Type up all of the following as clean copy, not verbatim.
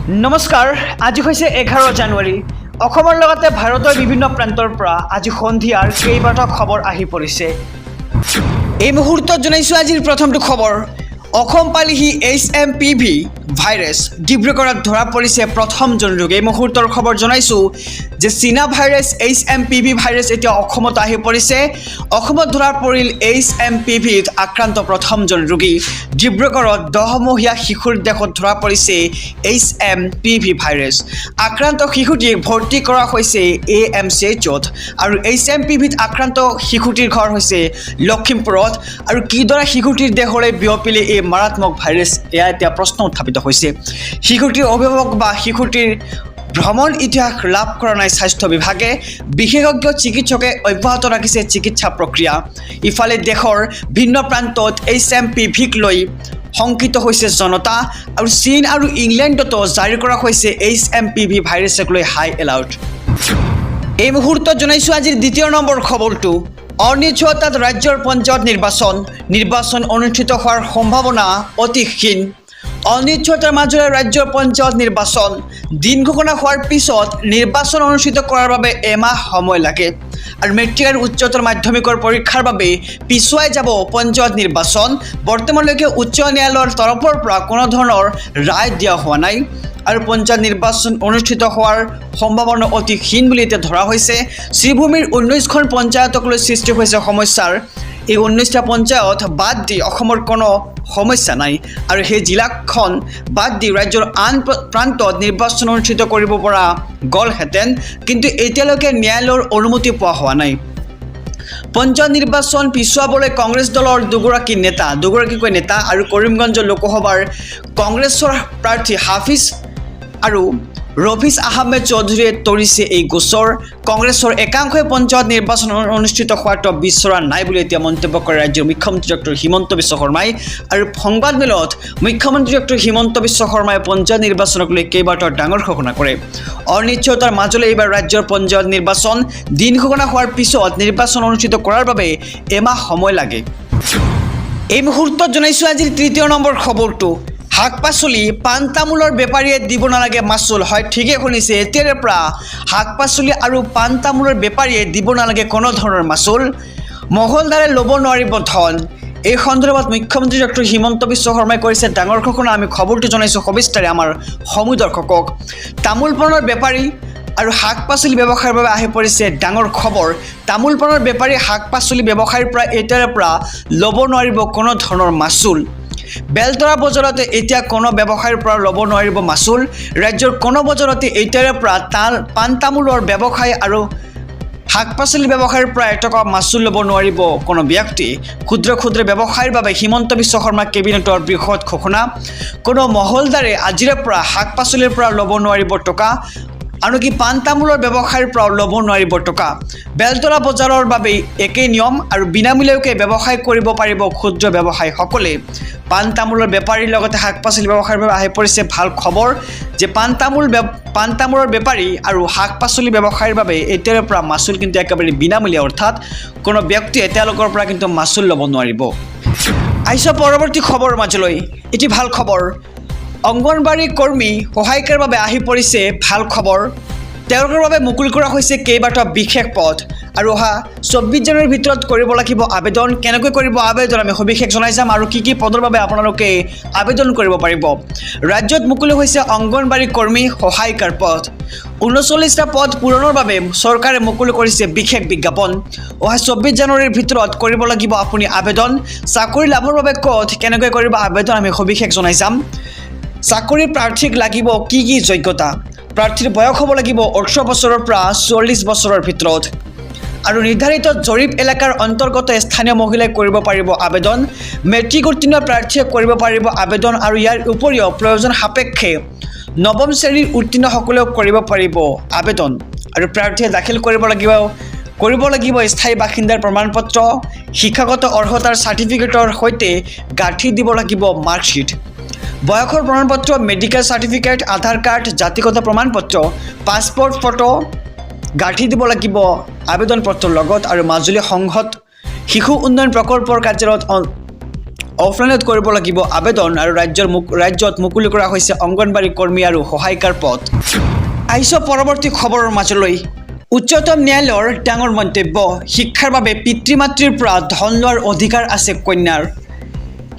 নমস্কাৰ আজি হৈছে 11 জানুৱাৰী অসমৰ লগতে ভাৰতৰ বিভিন্ন প্ৰান্তৰ পৰা আজি সন্ধিয়াৰ কেইবাটাও খবৰ আহি পৰিছে এই মুহূৰ্তত জনাইছো আজিৰ প্ৰথমটো খবৰ অসম পালিহি HMPV ভাইৰাছ ডিব্ৰুগড়ত ধৰা পৰিছে প্ৰথমজন ৰোগ এই মুহূৰ্তৰ খবৰ জনাইছো যে চীনা ভাইৰাছ HMPV ভাইৰাছ এতিয়া অসমত আহি পৰিছে অসমত ধৰা পৰিল HMPV আক্ৰান্ত প্ৰথমজন ৰোগী ডিব্ৰুগড়ত 10মহীয়া শিশুৰ দেহত ধৰা পৰিছে HMPV ভাইৰাছ আক্ৰান্ত শিশুটিক ভৰ্তি কৰা হৈছে AMCHত আৰু HMPV আক্ৰান্ত শিশুটিৰ ঘৰ হৈছে লখিমপুৰত আৰু কিদৰে শিশুটিৰ দেহৰে বিয়পিলে এই মাৰাত্মক ভাইৰাছ এয়া এতিয়া প্ৰশ্ন উত্থাপিত হৈছে শিশুটিৰ অভিভাৱক বা শিশুটিৰ ভ্ৰমণ ইতিহাস লাভ কৰা নাই স্বাস্থ্য বিভাগে বিশেষজ্ঞ চিকিৎসকে অব্যাহত ৰাখিছে চিকিৎসা প্ৰক্ৰিয়া ইফালে দেশৰ ভিন্ন প্ৰান্তত HMPVক লৈ শংকিত হৈছে জনতা আৰু চীন আৰু ইংলেণ্ডতো জাৰি কৰা হৈছে HMPV ভাইৰাছক লৈ হাই এলাৰ্ট এই মুহূৰ্তত জনাইছো আজিৰ দ্বিতীয় নম্বৰ খবৰটো অনিশ্চয়তাত ৰাজ্যৰ পঞ্চায়ত নিৰ্বাচন অনুষ্ঠিত হোৱাৰ সম্ভাৱনা অতি ক্ষীণ অনিশ্চয়তাৰ মাজেৰে ৰাজ্যৰ পঞ্চায়ত নিৰ্বাচন দিন ঘোষণা হোৱাৰ পিছত নিৰ্বাচন অনুষ্ঠিত কৰাৰ বাবে এমাহ সময় লাগে আৰু মেট্ৰিক আৰু উচ্চতৰ মাধ্যমিকৰ পৰীক্ষাৰ বাবে পিছুৱাই যাব পঞ্চায়ত নিৰ্বাচন বৰ্তমানলৈকে উচ্চ ন্যায়ালয়ৰ তৰফৰ পৰা কোনো ধৰণৰ ৰায় দিয়া হোৱা নাই আৰু পঞ্চায়ত নিৰ্বাচন অনুষ্ঠিত হোৱাৰ সম্ভাৱনা অতি ক্ষীণ বুলি এতিয়া ধৰা হৈছে শ্ৰীভূমিৰ 19খন পঞ্চায়তক লৈ সৃষ্টি হৈছে সমস্যাৰ এই 19টা পঞ্চায়ত বাদ দি অসমৰ কোনো সমস্যা নাই আৰু সেই জিলাখন বাদ দি ৰাজ্যৰ আন প্ৰান্তত নিৰ্বাচন অনুষ্ঠিত কৰিব পৰা গ'লহেঁতেন কিন্তু এতিয়ালৈকে ন্যায়ালয়ৰ অনুমতি পোৱা হোৱা নাই পঞ্চায়ত নিৰ্বাচন পিছুৱাবলৈ কংগ্ৰেছ দলৰ দুগৰাকীকৈ নেতা আৰু কৰিমগঞ্জ লোকসভাৰ কংগ্ৰেছৰ প্ৰাৰ্থী হাফিজ আৰু ৰফিজ আহমেদ চৌধুৰীয়ে তৰিছে এই গোচৰ কংগ্ৰেছৰ একাংশই পঞ্চায়ত নিৰ্বাচন অনুষ্ঠিত হোৱাটো বিচৰা নাই বুলি এতিয়া মন্তব্য কৰে ৰাজ্যৰ মুখ্যমন্ত্ৰী ডক্টৰ হিমন্ত বিশ্ব শৰ্মাই আৰু সংবাদমেলত মুখ্যমন্ত্ৰী ডক্টৰ হিমন্ত বিশ্ব শৰ্মাই পঞ্চায়ত নিৰ্বাচনক লৈ কেইবাটাও ডাঙৰ ঘোষণা কৰে অনিশ্চয়তাৰ মাজলৈ এইবাৰ ৰাজ্যৰ পঞ্চায়ত নিৰ্বাচন দিন ঘোষণা হোৱাৰ পিছত নিৰ্বাচন অনুষ্ঠিত কৰাৰ বাবে এমাহ সময় লাগে এই মুহূৰ্তত জনাইছো আজিৰ তৃতীয় নম্বৰ খবৰটো শাক পাচলি পাণ তামোলৰ বেপাৰীয়ে দিব নালাগে মাচুল হয় ঠিকে শুনিছে এতিয়াৰে পৰা শাক পাচলি আৰু পাণ তামোলৰ বেপাৰীয়ে দিব নালাগে কোনো ধৰণৰ মাচুল মহলদাৰে ল'ব নোৱাৰিব ধন এই সন্দৰ্ভত মুখ্যমন্ত্ৰী ডক্টৰ হিমন্ত বিশ্ব শৰ্মাই কৰিছে ডাঙৰ ঘোষণা আমি খবৰটো জনাইছো সবিস্তাৰে আমাৰ সমূহ দৰ্শকক তামোল পাণৰ বেপাৰী আৰু শাক পাচলি ব্যৱসায়ৰ বাবে আহি পৰিছে ডাঙৰ খবৰ তামোল পাণৰ বেপাৰী শাক পাচলি ব্যৱসায়ৰ পৰা এতিয়াৰে পৰা ল'ব নোৱাৰিব কোনো ধৰণৰ মাচুল বেলতৰা বজাৰতে এতিয়া কোনো ব্যৱসায়ৰ পৰা ল'ব নোৱাৰিব মাচুল ৰাজ্যৰ কোনো বজাৰতে এতিয়াৰে পৰা পাণ তামোলৰ ব্যৱসায় আৰু শাক পাচলি ব্যৱসায়ৰ পৰা এটকা মাচুল ল'ব নোৱাৰিব কোনো ব্যক্তি ক্ষুদ্ৰ ব্যৱসায়ৰ বাবে হিমন্ত বিশ্ব শৰ্মা কেবিনেটৰ বৃহৎ ঘোষণা কোনো মহলদাৰে আজিৰে পৰা শাক পাচলিৰ পৰা ল'ব নোৱাৰিব টকা আনকি পাণ তামোলৰ ব্যৱসায়ৰ পৰা ল'ব নোৱাৰিব টকা বেলতৰা বজাৰৰ বাবে একেই নিয়ম আৰু বিনামূলীয়াকৈ ব্যৱসায় কৰিব পাৰিব ক্ষুদ্ৰ ব্যৱসায়ীসকলে পাণ তামোলৰ বেপাৰীৰ লগতে শাক পাচলি ব্যৱসায়ৰ বাবে আহি পৰিছে ভাল খবৰ যে পাণ তামোলৰ বেপাৰী আৰু শাক পাচলি ব্যৱসায়ৰ বাবে এতিয়াৰে পৰা মাচুল কিন্তু একেবাৰে বিনামূলীয়া অৰ্থাৎ কোনো ব্যক্তিয়ে তেওঁলোকৰ পৰা কিন্তু মাচুল ল'ব নোৱাৰিব আহিছে পৰৱৰ্তী খবৰ মাজলৈ এটি ভাল খবৰ অংগনবাড়ী কৰ্মী সহায়িকাৰ বাবে আহি পৰিছে ভাল খবৰ তেওঁলোকৰ বাবে মুকলি কৰা হৈছে কেইবাটাও বিশেষ পদ আৰু অহা 24 জানুৱাৰীৰ ভিতৰত কৰিব লাগিব আবেদন কেনেকৈ কৰিব আবেদন আমি সবিশেষ জনাই যাম আৰু কি পদৰ বাবে আপোনালোকে আবেদন কৰিব পাৰিব ৰাজ্যত মুকলি হৈছে অংগনবাড়ী কৰ্মী সহায়িকাৰ পদ 39টা পদ পূৰণৰ বাবে চৰকাৰে মুকলি কৰিছে বিশেষ বিজ্ঞাপন অহা 24 জানুৱাৰীৰ ভিতৰত কৰিব লাগিব আপুনি আবেদন চাকৰি লাভৰ বাবে ক'ত কেনেকৈ কৰিব আবেদন আমি সবিশেষ জনাই যাম চাকৰি প্ৰাৰ্থীক লাগিব কি যোগ্যতা প্ৰাৰ্থীৰ বয়স হ'ব লাগিব 18 বছৰৰ পৰা 40 বছৰৰ ভিতৰত আৰু নিৰ্ধাৰিত জৰীপ এলেকাৰ অন্তৰ্গত স্থানীয় মহিলাই কৰিব পাৰিব আবেদন মেট্ৰিক উত্তীৰ্ণ প্ৰাৰ্থীয়ে কৰিব পাৰিব আবেদন আৰু ইয়াৰ উপৰিও প্ৰয়োজন সাপেক্ষে নৱম শ্ৰেণীৰ উত্তীৰ্ণসকলেও কৰিব পাৰিব আবেদন আৰু প্ৰাৰ্থীয়ে দাখিল কৰিব লাগিব স্থায়ী বাসিন্দাৰ প্ৰমাণপত্ৰ শিক্ষাগত অৰ্হতাৰ চাৰ্টিফিকেটৰ সৈতে গাঁঠি দিব লাগিব মাৰ্কশ্বিট বয়সৰ প্ৰমাণপত্ৰ মেডিকেল চাৰ্টিফিকেট আধাৰ কাৰ্ড জাতিগত প্ৰমাণপত্ৰ পাছপোৰ্ট ফটো গাঁঠি দিব লাগিব আবেদন পত্ৰৰ লগত আৰু মাজুলী সংঘত শিশু উন্নয়ন প্ৰকল্পৰ কাৰ্যালয়ত অফলাইনত কৰিব লাগিব আবেদন আৰু ৰাজ্যত মুকলি কৰা হৈছে অংগনবাড়ী কৰ্মী আৰু সহায়িকাৰ পদ। আহিছোঁ পৰৱৰ্তী খবৰৰ মাজলৈ। উচ্চতম ন্যায়ালয়ৰ ডাঙৰ মন্তব্য, শিক্ষাৰ বাবে পিতৃ মাতৃৰ পৰা ধন লোৱাৰ অধিকাৰ আছে কন্যাৰ।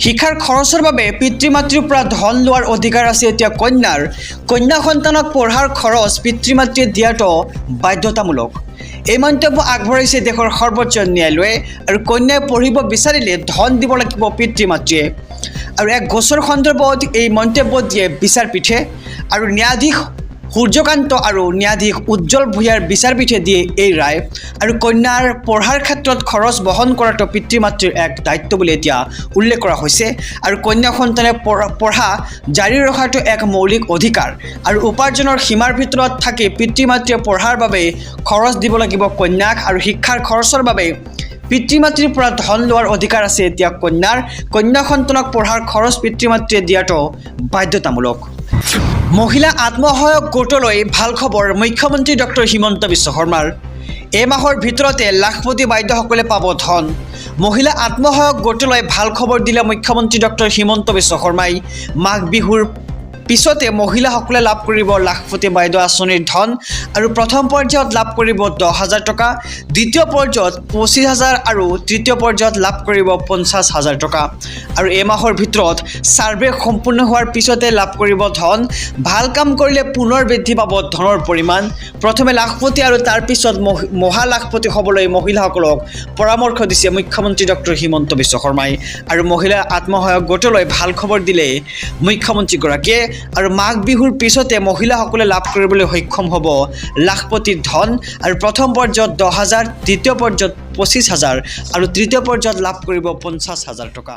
শিক্ষাৰ খৰচৰ বাবে পিতৃ মাতৃৰ পৰা ধন লোৱাৰ অধিকাৰ আছে এতিয়া কন্যাৰ। কন্যা সন্তানক পঢ়াৰ খৰচ পিতৃ মাতৃয়ে দিয়াটো বাধ্যতামূলক। এই মন্তব্য আগবঢ়াইছে দেশৰ সৰ্বোচ্চ ন্যায়ালয়ে। আৰু কন্যাই পঢ়িব বিচাৰিলে ধন দিব লাগিব পিতৃ মাতৃয়ে। আৰু এক গোচৰ সন্দৰ্ভত এই মন্তব্য দিয়ে বিচাৰপীঠে। আৰু ন্যায়াধীশ সূৰ্যকান্ত আৰু ন্যায়াধীশ উজ্জ্বল ভূঞাৰ বিচাৰপীঠে দিয়ে এই ৰায়। আৰু কন্যাৰ পঢ়াৰ ক্ষেত্ৰত খৰচ বহন কৰাটো পিতৃ মাতৃৰ এক দায়িত্ব বুলি এতিয়া উল্লেখ কৰা হৈছে। আৰু কন্যা সন্তানে পঢ়া জাৰি ৰখাটো এক মৌলিক অধিকাৰ। আৰু উপাৰ্জনৰ সীমাৰ ভিতৰত থাকি পিতৃ মাতৃয়ে পঢ়াৰ বাবে খৰচ দিব লাগিব কন্যাক। আৰু শিক্ষাৰ খৰচৰ বাবে পিতৃ মাতৃৰ পৰা ধন লোৱাৰ অধিকাৰ আছে এতিয়া কন্যাৰ। কন্যা সন্তানক পঢ়াৰ খৰচ পিতৃ মাতৃয়ে দিয়াটো বাধ্যতামূলক। মহিলা আত্মসহায়ক গোটলৈ ভাল খবৰ মুখ্যমন্ত্ৰী ডক্টৰ হিমন্ত বিশ্ব শৰ্মাৰ। এই মাহৰ ভিতৰতে লাখপতি বাইদেউসকলে পাব ধন। মহিলা আত্মসহায়ক গোটলৈ ভাল খবৰ দিলে মুখ্যমন্ত্ৰী ডক্টৰ হিমন্ত বিশ্ব শৰ্মাই। মাঘ বিহুৰ পিছতে মহিলাসকলে লাভ কৰিব লাখপতি বাইদেউ আঁচনিৰ ধন। আৰু প্ৰথম পৰ্যায়ত লাভ কৰিব 10,000 টকা, দ্বিতীয় পৰ্যায়ত 25,000 আৰু তৃতীয় পৰ্যায়ত লাভ কৰিব 50,000 টকা। আৰু এই মাহৰ ভিতৰত ছাৰ্ভে সম্পূৰ্ণ হোৱাৰ পিছতে লাভ কৰিব ধন। ভাল কাম কৰিলে পুনৰ বৃদ্ধি পাব ধনৰ পৰিমাণ। প্ৰথমে লাখপতি আৰু তাৰ পিছত মহা লাখপতি হ'বলৈ মহিলাসকলক পৰামৰ্শ দিছে মুখ্যমন্ত্ৰী ডক্টৰ হিমন্ত বিশ্ব শৰ্মাই। আৰু মহিলা আত্মসহায়ক গোটলৈ ভাল খবৰ দিলে মুখ্যমন্ত্ৰীগৰাকীয়ে। আৰু মাঘ বিহুৰ পিছতে মহিলাসকলে লাভ কৰিবলৈ সক্ষম হ'ব লাখপতিৰ ধন। আৰু প্ৰথম পৰ্যায়ত 10,000, দ্বিতীয় পৰ্যায়ত 25,000 আৰু তৃতীয় পৰ্যায়ত লাভ কৰিব 50,000 টকা।